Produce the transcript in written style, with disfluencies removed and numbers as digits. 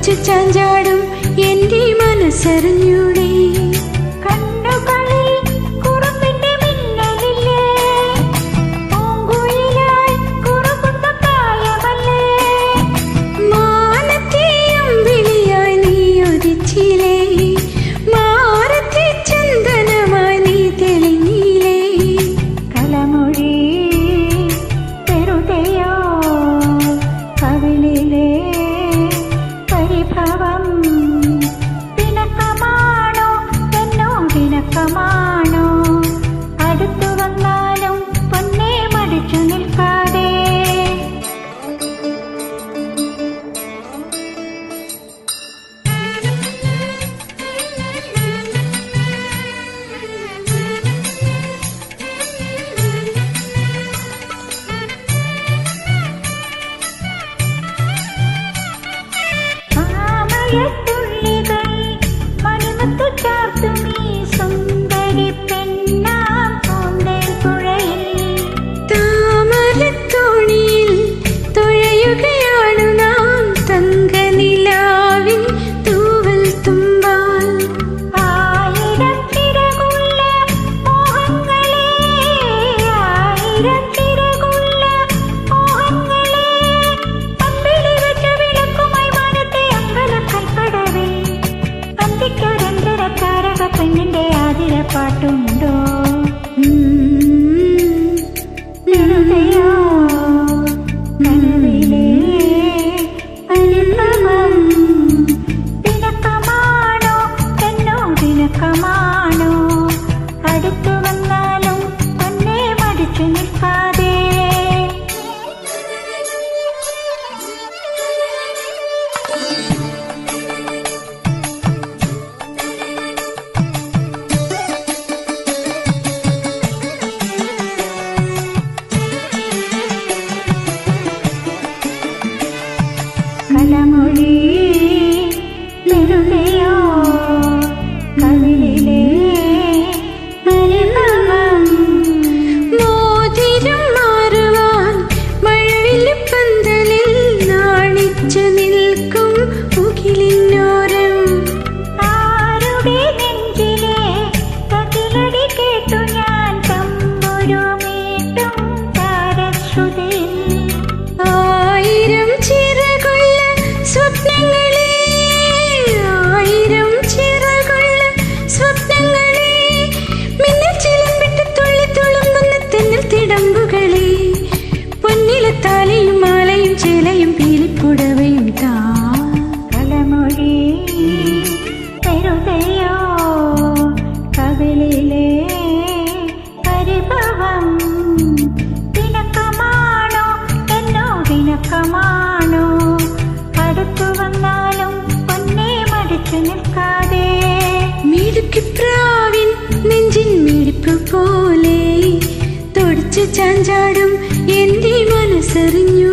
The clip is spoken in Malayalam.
തൊടിച്ചു ചാഞ്ചാടും എൻ്റെ മനസ്സറിഞ്ഞൂടെ പാട്ടുണ്ടോ കനവിലെ അനുഭവം ദിനക്കമാണോ എന്നോ ദിനക്കമാണോ അടുത്തു വന്നാലും തന്നെ മടിച്ചു നിൽക്കാതെ കലമൊഴി വെറുതെയോ കവിളിലെ അനുഭവം മോതിരം മാറുവാൻ മഴവില്ലിപ്പന്തലിൽ നാണിച്ചു നിൽക്കും മുകിലിനോരം ആരുടെ നെഞ്ചിലെ കതിലടി കേട്ടു ഞാൻ തമ്പുരു മീട്ടും താരശ്രുതിയിൽ ആയിരം താലിയും മാലയും ചേലയും പീലിപ്പുടവയും താ കലമൊഴി വെറുതെയോ കവിളിലെ പരിഭവം ദിനക്കമാണോ എന്നോ ദിനക്കമാണോ അടുത്തു വന്നാലും പൊന്നെ മടിച്ചു നിൽക്കാതെ മിടുക്കിപ്രാവിൻ നെഞ്ചിൻ മിടിപ്പ് പോലെ തൊടിച്ചു ചാഞ്ചാടും എൻ്റെ മനസ്സറിഞ്ഞു